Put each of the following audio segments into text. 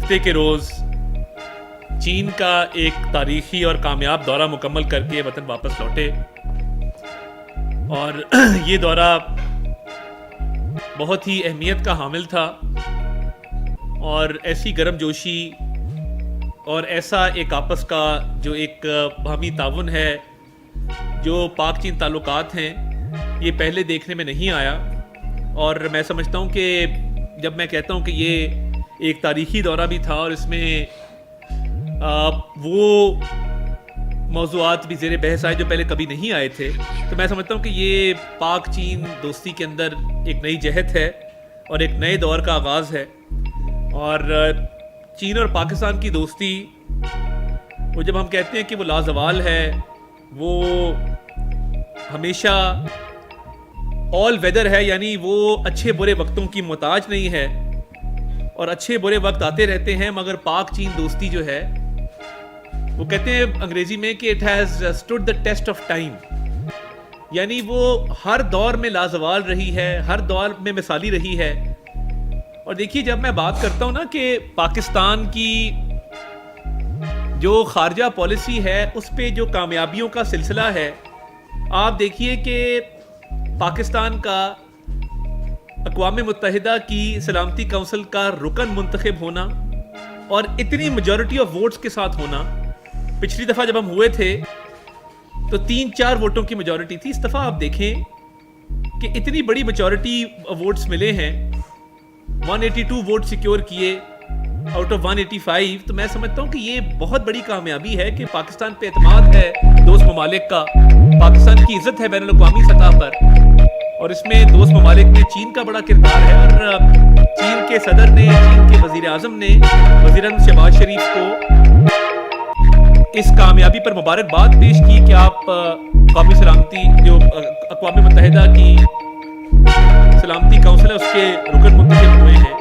ہفتے کے روز چین کا ایک تاریخی اور کامیاب دورہ مکمل کر کے وطن واپس لوٹے، اور یہ دورہ بہت ہی اہمیت کا حامل تھا، اور ایسی گرم جوشی اور ایسا ایک آپس کا جو ایک باہمی تعاون ہے، جو پاک چین تعلقات ہیں، یہ پہلے دیکھنے میں نہیں آیا۔ اور میں سمجھتا ہوں کہ جب میں کہتا ہوں کہ یہ ایک تاریخی دورہ بھی تھا اور اس میں وہ موضوعات بھی زیر بحث آئے جو پہلے کبھی نہیں آئے تھے، تو میں سمجھتا ہوں کہ یہ پاک چین دوستی کے اندر ایک نئی جہت ہے اور ایک نئے دور کا آغاز ہے۔ اور چین اور پاکستان کی دوستی، وہ جب ہم کہتے ہیں کہ وہ لازوال ہے، وہ ہمیشہ آل ویدر ہے، یعنی وہ اچھے برے وقتوں کی محتاج نہیں ہے، اور اچھے برے وقت آتے رہتے ہیں، مگر پاک چین دوستی جو ہے وہ کہتے ہیں انگریزی میں کہ it has stood the test of time, یعنی وہ ہر دور میں لازوال رہی ہے، ہر دور میں مثالی رہی ہے۔ اور دیکھیے، جب میں بات کرتا ہوں نا کہ پاکستان کی جو خارجہ پالیسی ہے اس پہ جو کامیابیوں کا سلسلہ ہے، آپ دیکھیے کہ پاکستان کا اقوام متحدہ کی سلامتی کونسل کا رکن منتخب ہونا اور اتنی میجورٹی آف ووٹس کے ساتھ ہونا، پچھلی دفعہ جب ہم ہوئے تھے تو 3-4 ووٹوں کی میجورٹی تھی، اس دفعہ آپ دیکھیں کہ اتنی بڑی میجورٹی ووٹس ملے ہیں، 182 ووٹ سیکیور کیے آؤٹ آف 185۔ تو میں سمجھتا ہوں کہ یہ بہت بڑی کامیابی ہے کہ پاکستان پہ اعتماد ہے دوست ممالک کا، پاکستان کی عزت ہے بین الاقوامی سطح پر، اور اس میں دوست ممالک میں چین کا بڑا کردار ہے۔ اور چین کے صدر نے، چین کے وزیر اعظم نے وزیر اعظم شہباز شریف کو اس کامیابی پر مبارکباد پیش کی کہ آپ قومی سلامتی، جو اقوام متحدہ کی سلامتی کونسل ہے، اس کے رکن منتخب ہوئے ہیں۔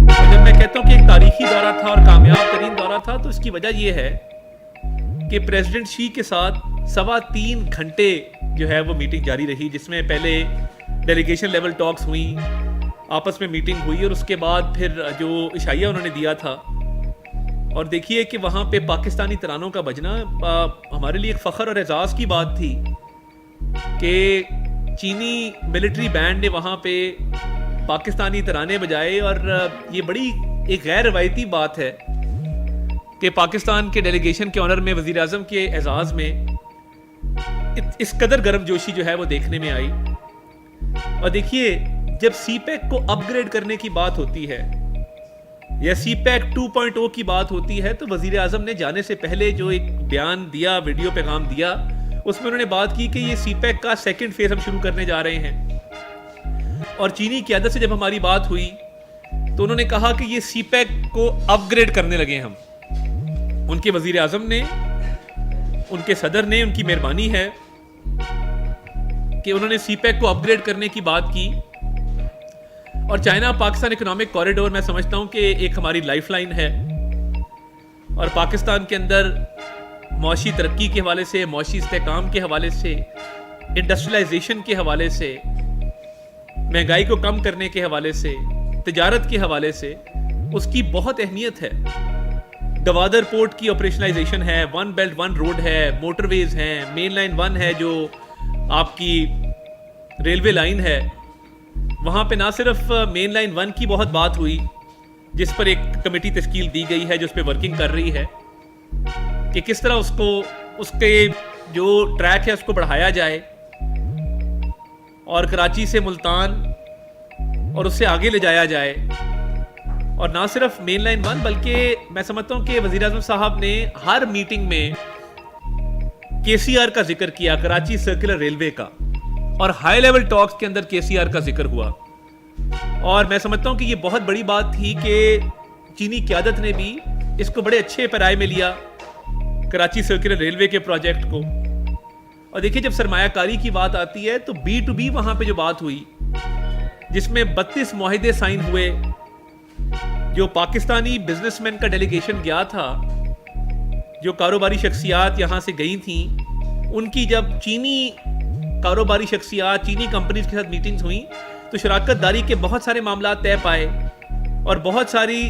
اور جب میں کہتا ہوں کہ ایک تاریخی دورہ تھا اور کامیاب ترین دورہ تھا، تو اس کی وجہ یہ ہے کہ پریزیڈنٹ شی کے ساتھ 3.25 گھنٹے جو ہے وہ میٹنگ جاری رہی، جس میں پہلے ڈیلیگیشن لیول ٹاکس ہوئیں، آپس میں میٹنگ ہوئی، اور اس کے بعد پھر جو عشائیہ انہوں نے دیا تھا۔ اور دیکھیے کہ وہاں پہ پاکستانی ترانوں کا بجنا ہمارے لیے ایک فخر اور اعزاز کی بات تھی کہ چینی ملٹری بینڈ نے وہاں پہ پاکستانی ترانے بجائے، اور یہ بڑی ایک غیر روایتی بات ہے کہ پاکستان کے ڈیلیگیشن کے آنر میں وزیر اعظم کے اعزاز میں اس قدر گرم جوشی جو ہے وہ دیکھنے میں آئی۔ اور دیکھیے، جب سی پیک کو اپ گریڈ کرنے کی بات ہوتی ہے یا سی پیک 2.0 کی بات ہوتی ہے، تو وزیر اعظم نے جانے سے پہلے جو ایک بیان دیا، ویڈیو پیغام دیا، اس میں انہوں نے بات کی کہ یہ سی پیک کا سیکنڈ فیز ہم شروع کرنے جا رہے ہیں۔ اور چینی قیادت سے جب ہماری بات ہوئی تو انہوں نے کہا کہ یہ سی پیک کو اپ گریڈ کرنے لگے ہم۔ ان کے وزیر اعظم نے، ان کے صدر نے، ان کی مہربانی ہے کہ انہوں نے سی پیک کو اپ گریڈ کرنے کی بات کی۔ اور چائنا پاکستان اکنامک کوریڈور میں سمجھتا ہوں کہ ایک ہماری لائف لائن ہے، اور پاکستان کے اندر معاشی ترقی کے حوالے سے، معاشی استحکام کے حوالے سے، انڈسٹریلائزیشن کے حوالے سے، مہنگائی کو کم کرنے کے حوالے سے، تجارت کے حوالے سے اس کی بہت اہمیت ہے۔ گوادر پورٹ کی آپریشنلائزیشن ہے، 1 بیلٹ 1 روڈ ہے، موٹر ویز ہیں، مین لائن 1 ہے جو آپ کی ریلوے لائن ہے۔ وہاں پہ نہ صرف مین لائن 1 کی بہت بات ہوئی، جس پر ایک کمیٹی تشکیل دی گئی ہے جو اس پہ ورکنگ کر رہی ہے کہ کس طرح اس کے جو ٹریک ہے اس کو بڑھایا جائے، اور کراچی سے ملتان اور اس سے آگے لے جایا جائے۔ اور نہ صرف مین لائن 1، بلکہ میں سمجھتا ہوں کہ وزیر اعظم صاحب نے ہر میٹنگ میں KCR کا ذکر کیا، کراچی سرکولر ریلوے کا، اور ہائی لیول ٹاکس کے اندر KCR کا ذکر ہوا۔ اور میں سمجھتا ہوں کہ یہ بہت بڑی بات تھی کہ چینی قیادت نے بھی اس کو بڑے اچھے پیرائے میں لیا، کراچی سرکولر ریلوے کے پروجیکٹ کو۔ اور دیکھیے، جب سرمایہ کاری کی بات آتی ہے تو B2B وہاں پہ جو بات ہوئی، جس میں 32 معاہدے سائن ہوئے، جو پاکستانی بزنس مین کا ڈیلیگیشن گیا تھا، جو کاروباری شخصیات یہاں سے گئی تھیں، ان کی جب چینی کاروباری شخصیات، چینی کمپنیز کے ساتھ میٹنگز ہوئیں تو شراکت داری کے بہت سارے معاملات طے پائے، اور بہت ساری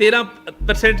13%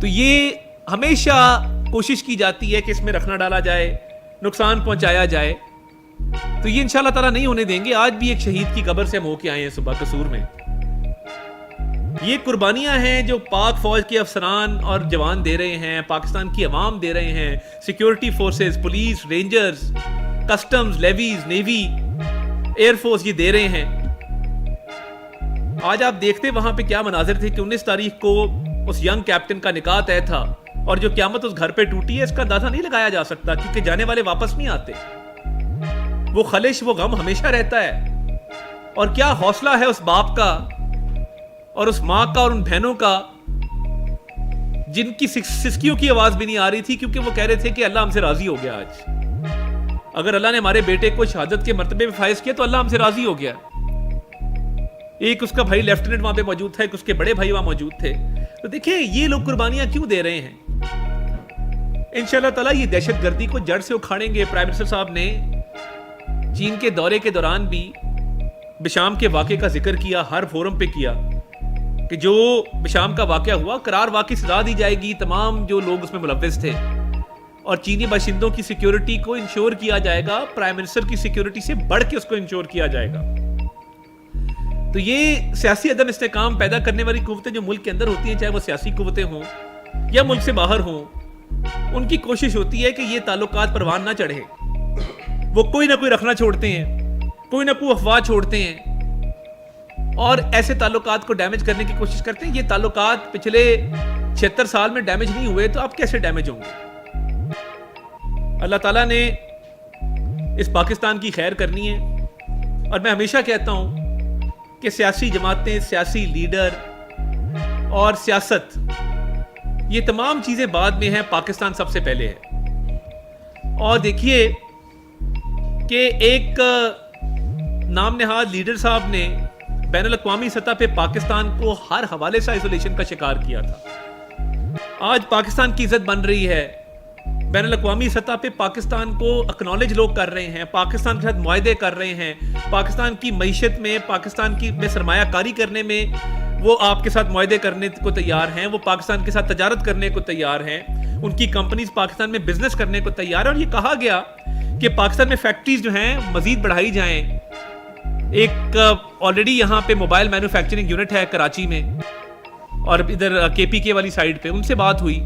تو یہ ہمیشہ کوشش کی جاتی ہے کہ اس میں رکھنا ڈالا جائے, نقصان پہنچایا جائے. تو یہ انشاءاللہ تعالیٰ نہیں ہونے دیں گے. آج بھی ایک شہید کی قبر سے ہم ہو کے آئے ہیں صبح قصور میں. یہ قربانیاں ہیں جو پاک فوج کے افسران اور جوان دے رہے ہیں, پاکستان کی عوام دے رہے ہیں, security forces, police, rangers, customs, levies, navy, air force یہ دے رہے ہیں. آج آپ دیکھتے وہاں پہ کیا مناظر تھے کہ 19 تاریخ کو اس ینگ کیپٹن کا نکاح طے تھا, اور جو قیامت اس گھر پہ ٹوٹی ہے اس کا اندازہ نہیں لگایا جا سکتا, کیونکہ جانے والے واپس نہیں آتے. وہ خلش, وہ غم ہمیشہ رہتا ہے. اور کیا حوصلہ ہے اس باپ کا اور اس ماں کا اور ان بہنوں کا جن کی سسکیوں کی آواز بھی نہیں آ رہی تھی, کیونکہ وہ کہہ رہے تھے کہ اللہ ہم سے راضی ہو گیا. آج اگر اللہ نے ہمارے بیٹے کو شہادت کے مرتبے میں فائز کیا تو اللہ ہم سے راضی ہو گیا. ایک اس کا بھائی لیفٹیننٹ وہاں پہ موجود تھا, ایک اس کے بڑے بھائی وہاں موجود تھے. تو دیکھیں یہ لوگ قربانیاں کیوں دے رہے ہیں. انشاءاللہ تعالیٰ یہ دہشت گردی کو جڑ سے اکھاڑیں گے. پرائم منسٹر صاحب نے چین کے دورے کے دوران بھی بشام کے واقعے کا ذکر کیا, ہر فورم پہ کیا کہ جو بشام کا واقعہ ہوا قرار واقعی سزا دی جائے گی تمام جو لوگ اس میں ملوث تھے, اور چینی باشندوں کی سیکیورٹی کو انشور کیا جائے گا. پرائم منسٹر کی سیکیورٹی سے بڑھ کے اس کو انشور کیا جائے گا. تو یہ سیاسی عدم استحکام پیدا کرنے والی قوتیں جو ملک کے اندر ہوتی ہیں, چاہے وہ سیاسی قوتیں ہوں یا ملک سے باہر ہوں, ان کی کوشش ہوتی ہے کہ یہ تعلقات پروان نہ چڑھے. وہ کوئی نہ کوئی رکھنا چھوڑتے ہیں, کوئی نہ کوئی افواہ چھوڑتے ہیں, اور ایسے تعلقات کو ڈیمیج کرنے کی کوشش کرتے ہیں. یہ تعلقات پچھلے 76 سال میں ڈیمیج نہیں ہوئے تو اب کیسے ڈیمیج ہوں گے. اللہ تعالیٰ نے اس پاکستان کی خیر کرنی ہے. اور میں ہمیشہ کہتا ہوں کہ سیاسی جماعتیں, سیاسی لیڈر اور سیاست یہ تمام چیزیں بعد میں ہیں, پاکستان سب سے پہلے ہے. اور دیکھیے کہ ایک نام نہاد لیڈر صاحب نے بین الاقوامی سطح پہ پاکستان کو ہر حوالے سے آئسولیشن کا شکار کیا تھا. آج پاکستان کی عزت بن رہی ہے. بین الاقوامی سطح پہ پاکستان کو اکنالج لوگ کر رہے ہیں, پاکستان کے ساتھ معاہدے کر رہے ہیں, پاکستان کی معیشت میں, پاکستان کی میں سرمایہ کاری کرنے میں وہ آپ کے ساتھ معاہدے کرنے کو تیار ہیں, وہ پاکستان کے ساتھ تجارت کرنے کو تیار ہیں, ان کی کمپنیز پاکستان میں بزنس کرنے کو تیار ہے. اور یہ کہا گیا کہ پاکستان میں فیکٹریز جو ہیں مزید بڑھائی جائیں. ایک آلریڈی یہاں پہ موبائل مینوفیکچرنگ یونٹ ہے کراچی میں, اور ادھر KPK والی سائڈ پہ ان سے بات ہوئی,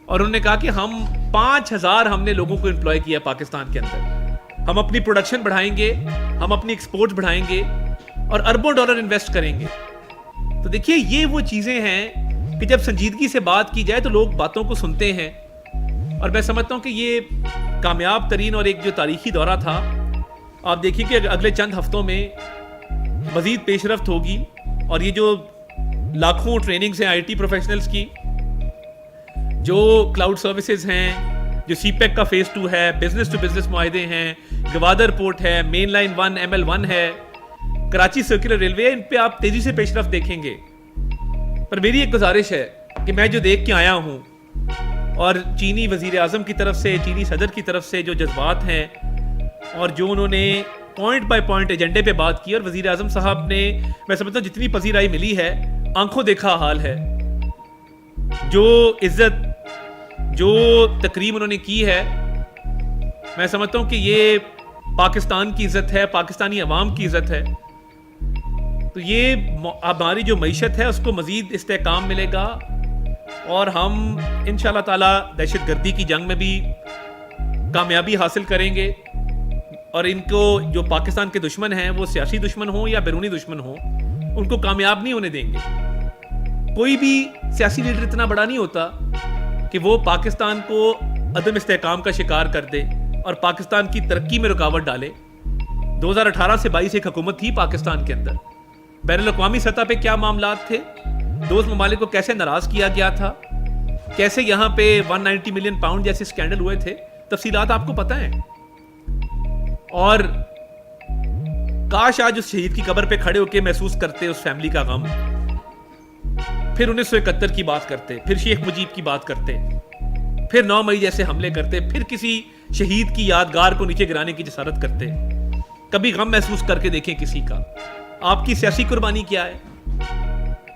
اور انہوں نے کہا کہ ہم 5000 ہم نے لوگوں کو امپلوائے کیا پاکستان کے اندر. ہم اپنی پروڈکشن بڑھائیں گے, ہم اپنی ایکسپورٹ بڑھائیں گے, اور اربوں ڈالر انویسٹ کریں گے. تو دیکھیے یہ وہ چیزیں ہیں کہ جب سنجیدگی سے بات کی جائے تو لوگ باتوں کو سنتے ہیں. اور میں سمجھتا ہوں کہ یہ کامیاب ترین اور ایک جو تاریخی دورہ تھا. آپ دیکھیے کہ اگلے چند ہفتوں میں مزید پیش رفت ہوگی, اور یہ جو لاکھوں ٹریننگز ہیں IT پروفیشنلز کی, جو کلاؤڈ سروسز ہیں, جو CPEC کا فیز 2 ہے, بزنس ٹو بزنس معاہدے ہیں, گوادر پورٹ ہے, مین لائن 1 ML1 ہے, کراچی سرکولر ریلوے, ان پہ آپ تیزی سے پیش رفت دیکھیں گے. پر میری ایک گزارش ہے کہ میں جو دیکھ کے آیا ہوں, اور چینی وزیر اعظم کی طرف سے, چینی صدر کی طرف سے جو جذبات ہیں, اور جو انہوں نے پوائنٹ بائی پوائنٹ ایجنڈے پہ بات کی, اور وزیر اعظم صاحب نے میں سمجھتا ہوں جتنی پذیرائی ملی ہے آنکھوں دیکھا حال ہے. جو عزت, جو تکریم انہوں نے کی ہے, میں سمجھتا ہوں کہ یہ پاکستان کی عزت ہے, پاکستانی عوام کی عزت ہے. تو یہ ہماری جو معیشت ہے اس کو مزید استحکام ملے گا, اور ہم انشاءاللہ تعالی دہشت گردی کی جنگ میں بھی کامیابی حاصل کریں گے. اور ان کو جو پاکستان کے دشمن ہیں, وہ سیاسی دشمن ہوں یا بیرونی دشمن ہوں, ان کو کامیاب نہیں ہونے دیں گے. کوئی بھی سیاسی لیڈر اتنا بڑا نہیں ہوتا کہ وہ پاکستان کو عدم استحکام کا شکار کر دے اور پاکستان کی ترقی میں رکاوٹ ڈالے. 2018 سے 22 ایک حکومت تھی پاکستان کے اندر. بین الاقوامی سطح پہ کیا معاملات تھے, دوست ممالک کو کیسے ناراض کیا گیا تھا, کیسے یہاں پہ 190 ملین پاؤنڈ جیسے اسکینڈل ہوئے تھے, تفصیلات آپ کو پتہ ہیں. اور کاش آج اس شہید کی قبر پہ کھڑے ہو کے محسوس کرتے اس فیملی کا غم, پھر 1971 کی بات کرتے, پھر شیخ مجیب کی بات کرتے, پھر 9 مئی جیسے حملے کرتے, پھر کسی شہید کی یادگار کو نیچے گرانے کی جسارت کرتے. کبھی غم محسوس کر کے دیکھیں کسی کا. آپ کی سیاسی قربانی کیا ہے؟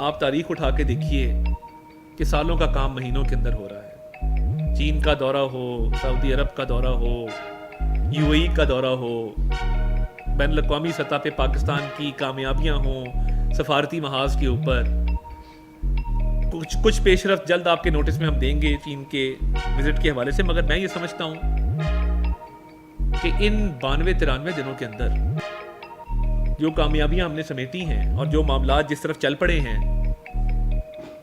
آپ تاریخ اٹھا کے دیکھیے کہ سالوں کا کام مہینوں کے اندر ہو رہا ہے. چین کا دورہ ہو, سعودی عرب کا دورہ ہو, یو اے ای کا دورہ ہو, بین الاقوامی سطح پہ پاکستان کی کامیابیاں ہوں سفارتی محاذ کے اوپر. کچھ پیش رفت جلد آپ کے نوٹس میں ہم دیں گے چین کے وزٹ کے حوالے سے, مگر میں یہ سمجھتا ہوں کہ ان 92-93 دنوں کے اندر جو کامیابیاں ہم نے سمیٹی ہیں اور جو معاملات جس طرف چل پڑے ہیں,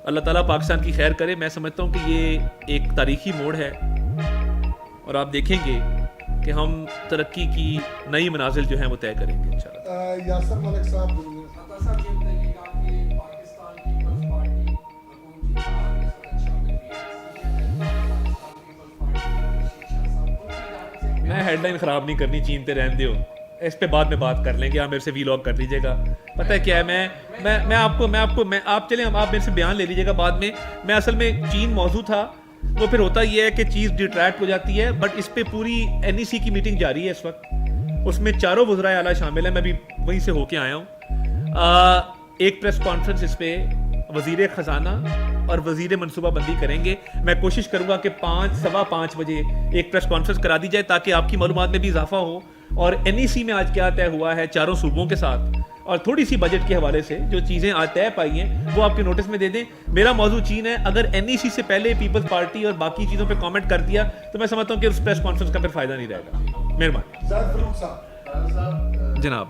اللہ تعالیٰ پاکستان کی خیر کرے. میں سمجھتا ہوں کہ یہ ایک تاریخی موڑ ہے اور آپ دیکھیں گے کہ ہم ترقی کی نئی منازل جو ہیں وہ طے کریں گے انشاءاللہ. یاسر ملک صاحب میں ہیڈ لائن خراب نہیں کرنی, چین پہ رہن دیو, اس پہ بعد میں بات کر لیں گے. آپ میرے سے ویلاگ کر لیجیے گا. پتہ ہے کیا ہے, میں آپ چلیں آپ میرے سے بیان لے لیجیے گا بعد میں. میں اصل میں چین موضوع تھا, وہ پھر ہوتا یہ ہے کہ چیز ڈیٹریکٹ ہو جاتی ہے. بٹ اس پہ پوری این ای سی کی میٹنگ جاری ہے اس وقت, اس میں چاروں وزرائے اعلیٰ شامل ہیں. میں بھی وہیں سے ہو کے آیا ہوں. ایک پریس کانفرنس اس پہ وزیر خزانہ اور وزیر منصوبہ بندی کریں گے. میں کوشش کروں گا کہ 5:15 بجے ایک پریس کانفرنس کرا دی جائے تاکہ آپ کی معلومات میں بھی اضافہ ہو, اور این ای سی میں آج کیا طے ہوا ہے چاروں صوبوں کے ساتھ, اور تھوڑی سی بجٹ کے حوالے سے جو چیزیں آج طے پائی ہیں وہ آپ کے نوٹس میں دے دیں. میرا موضوع چین ہے. اگر این ای سی سے پہلے پیپلز پارٹی اور باقی چیزوں پہ کامنٹ کر دیا تو میں سمجھتا ہوں کہ اس پریس کانفرنس کا پھر فائدہ نہیں رہے گا. مہربانی جناب.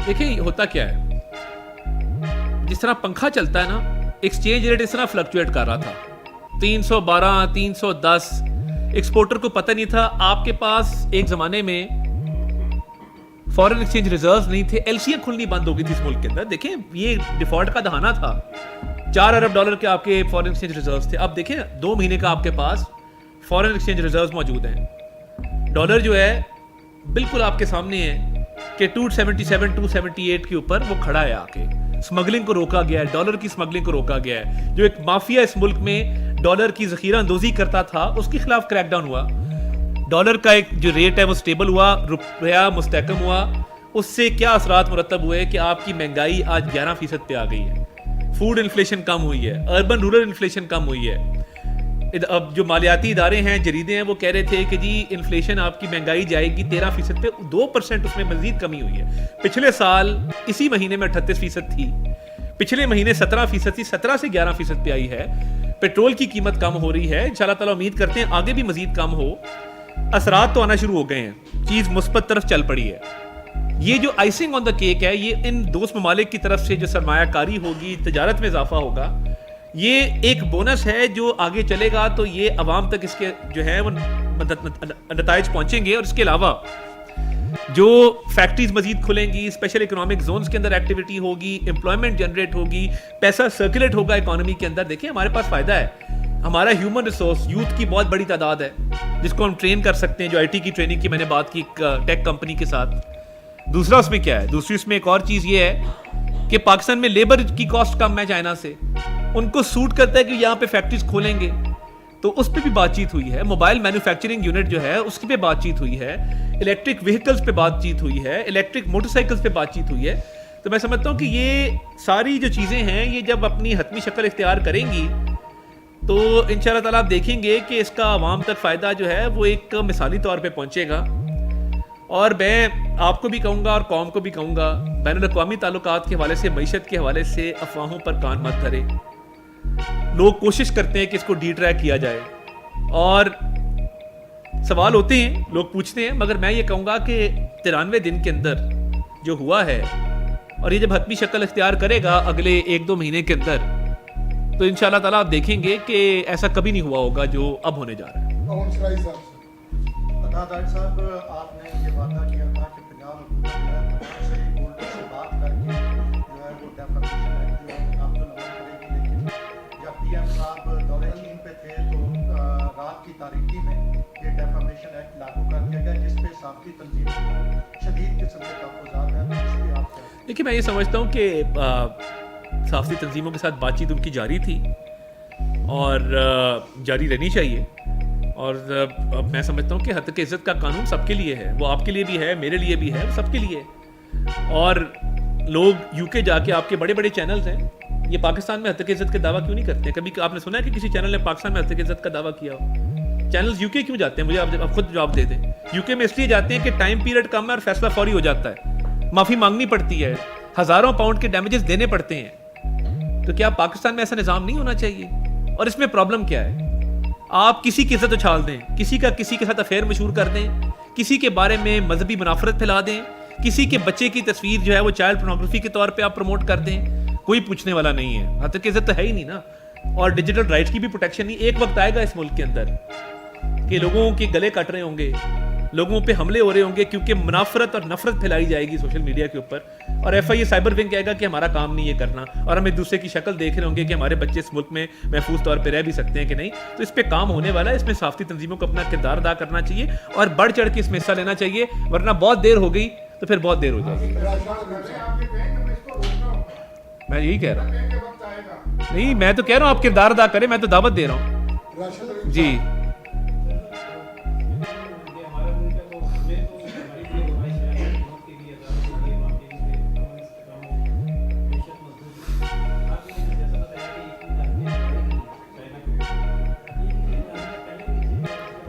دیکھیں ہوتا کیا ہے, جس طرح پنکھا چلتا ہے نا, ایکسچینج ریٹ اس طرح فلکچویٹ کر رہا تھا. 312 310 ایکسپورٹر کو پتہ نہیں تھا. آپ کے پاس ایک زمانے میں فورن ایکسچینج ریزروز نہیں تھے, ایل سیاں کھلنی بند ہو گئی تھی اس ملک کے اندر. دیکھیں یہ ڈیفالٹ کا دہانا تھا. 4 ارب ڈالر کے آپ کے فورن ایکسچینج ریزروز تھے. اب دیکھیں 2 مہینے کا آپ کے پاس فورن ایکسچینج ریزروز موجود ہیں. ڈالر جو ہے بالکل آپ کے سامنے ہے کہ 277 278 کے اوپر وہ کھڑا ہے. آ کے اسمگلنگ کو روکا گیا ہے, ڈالر کی اسمگلنگ کو روکا گیا ہے. جو ایک مافیا اس ملک میں ڈالر کی ذخیرہ اندوزی کرتا تھا اس کے خلاف کریک ڈاؤن ہوا. ڈالر کا ایک جو ریٹ ہے وہ سٹیبل ہوا, روپیہ مستحکم ہوا. اس سے کیا اثرات مرتب ہوئے کہ آپ کی مہنگائی آج 11% پہ آ گئی ہے. فوڈ انفلیشن کم ہوئی ہے, اربن رورل انفلیشن کم ہوئی ہے. اب جو مالیاتی ادارے ہیں, جریدے ہیں, وہ کہہ رہے تھے کہ جی انفلیشن آپ کی مہنگائی جائے گی 13% پہ, 2% اس میں مزید کمی ہوئی ہے. پچھلے سال اسی مہینے میں 38% تھی, پچھلے مہینے 17% تھی, 17 سے 11% پہ آئی ہے. پیٹرول کی قیمت کم ہو رہی ہے. انشاءاللہ تعالیٰ امید کرتے ہیں آگے بھی مزید کم ہو. اثرات تو آنا شروع ہو گئے ہیں, چیز مثبت طرف چل پڑی ہے. یہ جو آئسنگ آن دا کیک ہے, یہ ان دوست ممالک کی طرف سے جو سرمایہ کاری ہوگی, تجارت میں اضافہ ہوگا, یہ ایک بونس ہے جو آگے چلے گا تو یہ عوام تک اس کے جو ہے وہ نتائج پہنچیں گے. اور اس کے علاوہ جو فیکٹریز مزید کھلیں گی, اسپیشل اکنامک زونز کے اندر ایکٹیویٹی ہوگی, امپلائمنٹ جنریٹ ہوگی, پیسہ سرکولیٹ ہوگا اکانومی کے اندر. دیکھیں ہمارے پاس فائدہ ہے, ہمارا ہیومن ریسورس یوتھ کی بہت بڑی تعداد ہے جس کو ہم ٹرین کر سکتے ہیں. جو آئی ٹی کی ٹریننگ کی میں نے بات کی ٹیک کمپنی کے ساتھ. دوسرا اس میں کیا ہے, دوسری اس میں ایک اور چیز یہ ہے کہ پاکستان میں لیبر کی کاسٹ کم ہے چائنا سے. ان کو سوٹ کرتا ہے کہ یہاں پہ فیکٹریز کھولیں گے, تو اس پہ بھی بات چیت ہوئی ہے. موبائل مینوفیکچرنگ یونٹ جو ہے اس کی پہ بات چیت ہوئی ہے, الیکٹرک وہیکلز پہ بات چیت ہوئی ہے, الیکٹرک موٹر سائیکلز پہ بات چیت ہوئی ہے. تو میں سمجھتا ہوں کہ یہ ساری جو چیزیں ہیں یہ جب اپنی حتمی شکل اختیار کریں گی تو انشاءاللہ تعالیٰ آپ دیکھیں گے کہ اس کا عوام تک فائدہ جو ہے وہ ایک مثالی طور پہ پہنچے گا. اور میں آپ کو بھی کہوں گا اور قوم کو بھی کہوں گا, بین الاقوامی تعلقات کے حوالے سے, معیشت کے حوالے سے افواہوں پر کان مت دھرے. لوگ کوشش کرتے ہیں کہ اس کو ڈی ٹریک کیا جائے اور سوال ہوتے ہیں, لوگ پوچھتے ہیں, مگر میں یہ کہوں گا کہ 93 دن کے اندر جو ہوا ہے اور یہ جب حتمی شکل اختیار کرے گا اگلے 1-2 مہینے کے اندر, تو انشاءاللہ تعالیٰ آپ دیکھیں گے کہ ایسا کبھی نہیں ہوا ہوگا جو اب ہونے جا رہا ہے. صاحب آپ نے یہ وعدہ کیا تھا کہ پنجاب حکومت سے ہولڈر سے بات کر کے جو ہے وہ ڈیفرمیشن ایکٹ جو ہے نافذ کرے گی, لیکن جب پی ایم صاحب دورہ چین تھے تو رات کی تاریکی میں یہ ڈیفامیشن ایکٹ لاگو کر دیا گیا جس پہ صحافتی تنظیموں کو شدید قسم کے تحفظات ہیں. اس کی آپ کیا؟ دیکھیے میں یہ سمجھتا ہوں کہ صحافتی تنظیموں کے ساتھ بات چیت ان کی جاری تھی اور جاری رہنی چاہیے. اور میں سمجھتا ہوں کہ حد عزت کا قانون سب کے لیے ہے. وہ آپ کے لیے بھی ہے, میرے لیے بھی ہے, وہ سب کے لیے. اور لوگ یو کے جا کے آپ کے بڑے بڑے چینلز ہیں, یہ پاکستان میں حد عزت کا دعویٰ کیوں نہیں کرتے؟ کبھی آپ نے سنا ہے کہ کسی چینل نے پاکستان میں حد عزت کا دعویٰ کیا ہو؟ چینلز یو کے کیوں جاتے ہیں؟ مجھے آپ خود جواب دے دیں. یو کے میں اس لیے جاتے ہیں کہ ٹائم پیریڈ کم ہے اور فیصلہ فوری ہو جاتا ہے, معافی مانگنی پڑتی ہے, ہزاروں پاؤنڈ کے ڈیمیجز دینے پڑتے ہیں. تو کیا پاکستان میں ایسا نظام نہیں ہونا چاہیے؟ اور اس میں پرابلم کیا ہے؟ آپ کسی کی عزت اچھال دیں, کسی کا کسی کے ساتھ افیئر مشہور کر دیں, کسی کے بارے میں مذہبی منافرت پھیلا دیں, کسی کے بچے کی تصویر جو ہے وہ چائلڈ پورنوگرافی کے طور پہ آپ پروموٹ کر دیں, کوئی پوچھنے والا نہیں ہے. حد تک عزت تو ہے ہی نہیں نا. اور ڈیجیٹل رائٹس کی بھی پروٹیکشن نہیں. ایک وقت آئے گا اس ملک کے اندر کہ لوگوں کے گلے کٹ رہے ہوں گے, لوگوں پہ حملے ہو رہے ہوں گے کیونکہ منافرت اور نفرت پھیلائی جائے گی سوشل میڈیا کے اوپر, اور F I A cyber wing کہے گا کہ ہمارا کام نہیں یہ کرنا, اور ہم ایک دوسرے کی شکل دیکھ رہے ہوں گے کہ ہمارے بچے اس ملک میں محفوظ طور پہ رہ بھی سکتے ہیں کہ نہیں. تو اس پہ کام ہونے والا ہے. اس میں صحافتی تنظیموں کو اپنا کردار ادا کرنا چاہیے اور بڑھ چڑھ کے اس میں حصہ لینا چاہیے, ورنہ بہت دیر ہو گئی تو پھر بہت دیر ہو جائے گی. میں یہی کہہ رہا ہوں. نہیں, میں تو کہہ رہا ہوں آپ کردار ادا کریں, میں تو دعوت دے رہا ہوں. جی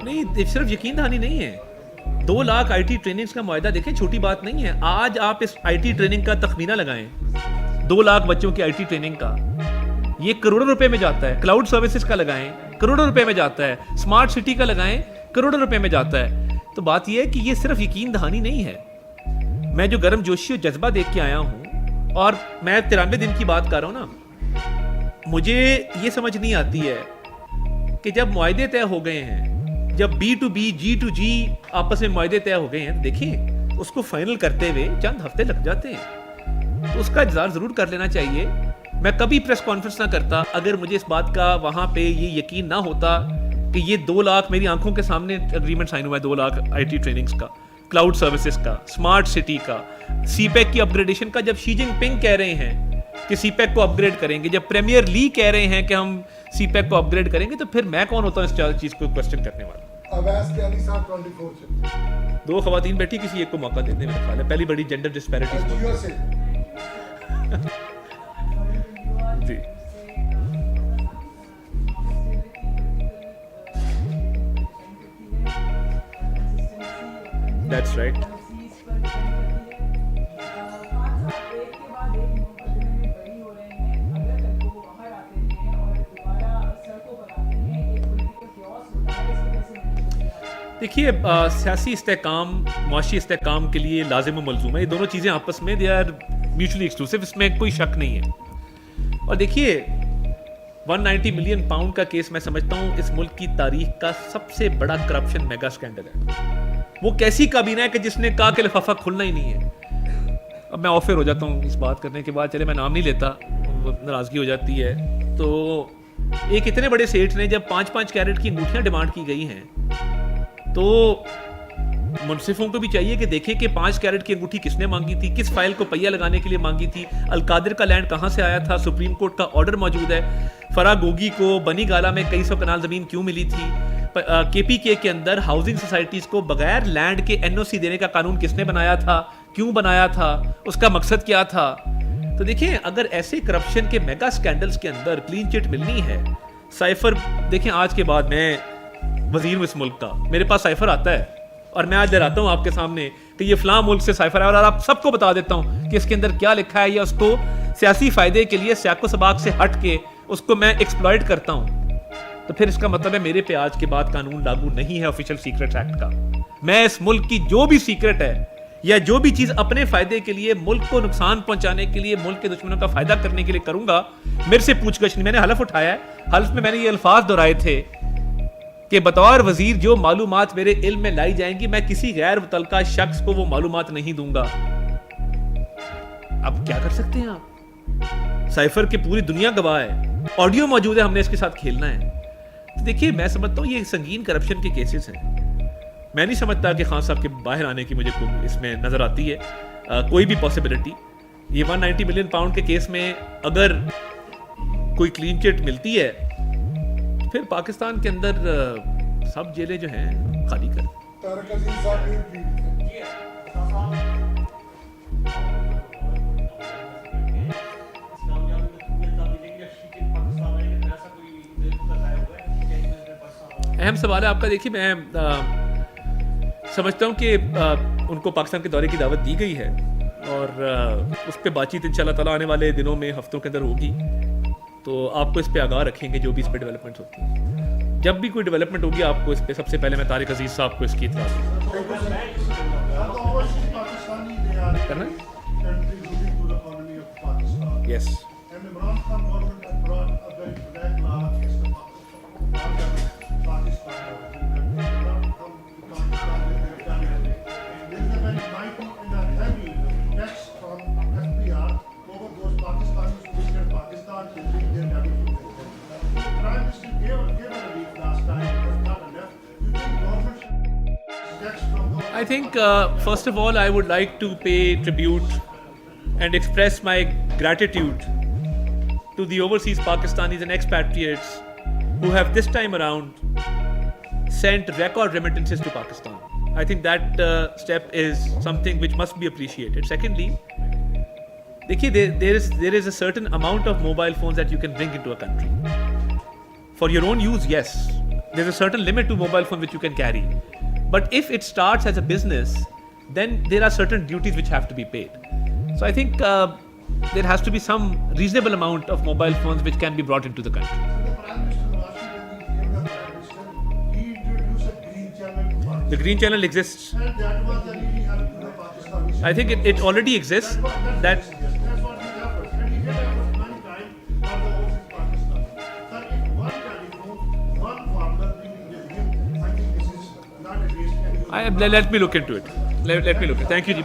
نہیں, صرف یقین دہانی نہیں ہے. 2 لاکھ آئی ٹی ٹریننگز کا معاہدہ دیکھیں, چھوٹی بات نہیں ہے. آج آپ اس آئی ٹی ٹریننگ کا تخمینہ لگائیں, 2 لاکھ بچوں کی آئی ٹی ٹریننگ کا, یہ کروڑوں روپے میں جاتا ہے. کلاؤڈ سروسز کا لگائیں, کروڑوں روپے میں جاتا ہے. اسمارٹ سٹی کا لگائیں, کروڑوں روپے میں جاتا ہے. تو بات یہ ہے کہ یہ صرف یقین دہانی نہیں ہے. میں جو گرم جوشی اور جذبہ دیکھ کے آیا ہوں, اور میں 93 دن کی بات کر رہا ہوں نا, مجھے یہ سمجھ نہیں آتی ہے کہ جب معاہدے طے ہو گئے ہیں, جب B to B G to G آپس میں معاہدے طے ہو گئے ہیں, دیکھیں اس کو فائنل کرتے ہوئے چند ہفتے لگ جاتے ہیں. تو اس کا انتظار ضرور کر لینا چاہیے. میں کبھی پریس کانفرنس نہ کرتا اگر مجھے اس بات کا وہاں پہ یہ یقین نہ ہوتا کہ یہ 2 لاکھ میری آنکھوں کے سامنے اگریمنٹ سائن ہوا ہے. 2 لاکھ آئی ٹی ٹریننگز کا, کلاؤڈ سروسز کا, اسمارٹ سٹی کا, سی پیک کی اپ گریڈیشن کا. جب شی جن پنگ کہہ رہے ہیں کہ سی پیک کو اپ گریڈ کریں گے, جب پریمیئر لیگ کہہ رہے ہیں کہ ہم سی پیک کو اپ گریڈ کریں گے, تو پھر میں کون ہوتا ہوں اس چیز کو کوشچن کرنے والا. 2 خواتین بیٹھی, کسی ایک کو موقع دے دیں. میرا خیال ہے پہلی بڑی gender disparities G. That's right. دیکھیے, سیاسی استحکام معاشی استحکام کے لیے لازم و ملزوم ہے. یہ دونوں چیزیں آپس میں دے آر میوچلی ایکسکلوسیو, اس میں کوئی شک نہیں ہے. اور دیکھیے 190 ملین پاؤنڈ کا کیس میں سمجھتا ہوں اس ملک کی تاریخ کا سب سے بڑا کرپشن میگا سکینڈل ہے. وہ کیسی کابینہ ہے کہ جس نے کہا کہ لفافہ کھلنا ہی نہیں ہے. اب میں آفر ہو جاتا ہوں اس بات کرنے کے بعد, چلے میں نام نہیں لیتا, ناراضگی ہو جاتی ہے. تو ایک اتنے بڑے سیٹ نے جب 5-5 کیرٹ کی انگوٹھیاں ڈیمانڈ کی گئی ہیں, تو منصفوں کو بھی چاہیے کہ دیکھیں کہ 5 کیرٹ کی انگوٹھی کس نے مانگی تھی, کس فائل کو پہیہ لگانے کے لیے مانگی تھی, القادر کا لینڈ کہاں سے آیا تھا, سپریم کورٹ کا آرڈر موجود ہے, فرا گوگی کو بنی گالا میں کئی 100 کنال زمین کیوں ملی تھی, کے پی کے اندر ہاؤسنگ سوسائٹیز کو بغیر لینڈ کے این او سی دینے کا قانون کس نے بنایا تھا, کیوں بنایا تھا, اس کا مقصد کیا تھا. تو دیکھیں اگر ایسے کرپشن کے میگا سکینڈلز کے اندر کلین چٹ ملنی ہے, سائفر دیکھیں آج کے بعد میں وزیر ہوں اس ملک کا, میرے پاس سائفر آتا ہے اور میں آج لہراتا ہوں آپ کے سامنے کہ یہ فلاں ملک سے سائفر ہے, اور آپ سب کو بتا دیتا ہوں کہ اس کے اندر کیا لکھا ہے, یا اس کو سیاسی فائدے کے لیے سیاق و سباق سے ہٹ کے اس کو میں ایکسپلائٹ کرتا ہوں, تو پھر اس کا مطلب ہے میرے پہ آج کے بعد قانون لاگو نہیں ہے آفیشیل سیکرٹ ایکٹ کا. میں اس ملک کی جو بھی سیکرٹ ہے یا جو بھی چیز اپنے فائدے کے لیے, ملک کو نقصان پہنچانے کے لیے, ملک کے دشمنوں کا فائدہ کرنے کے لیے کروں گا, میرے سے پوچھ گچھ نہیں. میں نے حلف اٹھایا ہے, حلف میں نے یہ الفاظ دہرائے تھے کہ بطور وزیر جو معلومات میرے علم میں لائی جائیں گی, میں کسی غیر متعلقہ شخص کو وہ معلومات نہیں دوں گا. اب کیا کر سکتے ہیں آپ؟ سائفر کی پوری دنیا گواہ ہے, آڈیو موجود ہے, ہم نے اس کے ساتھ کھیلنا ہے. دیکھیے میں سمجھتا ہوں یہ سنگین کرپشن کے کیسز ہیں. میں نہیں سمجھتا کہ خان صاحب کے باہر آنے کی مجھے اس میں نظر آتی ہے کوئی بھی پاسبلٹی. یہ 190 ملین پاؤنڈ کے کیس میں اگر کوئی کلین چٹ ملتی ہے پھر پاکستان کے اندر سب جیلیں جو ہیں خالی کر. طارق عزیز صاحب نے اہم سوال ہے آپ کا. دیکھیے میں سمجھتا ہوں کہ ان کو پاکستان کے دورے کی دعوت دی گئی ہے اور اس پہ بات چیت انشاءاللہ تعالیٰ آنے والے دنوں میں ہفتوں کے اندر ہوگی. تو آپ کو اس پہ آگاہ رکھیں گے جو بھی اس پہ ڈیولپمنٹس ہوتی ہیں. جب بھی کوئی ڈیولپمنٹ ہوگی آپ کو اس پہ سب سے پہلے میں طارق عزیز صاحب کو اس کی اطلاع کرنا. یس I think first of all I would like to pay tribute and express my gratitude to the overseas Pakistanis and expatriates who have this time around sent record remittances to Pakistan. I think that step is something which must be appreciated. Secondly, dekhiye there is a certain amount of mobile phones that you can bring into a country for your own use. Yes, there's a certain limit to mobile phone which you can carry. But if it starts as a business, then there are certain duties which have to be paid. So I think there has to be some reasonable amount of mobile phones which can be brought into the country. The Green Channel exists. I think it already exists. That let me look into it. Let me look. Thank you.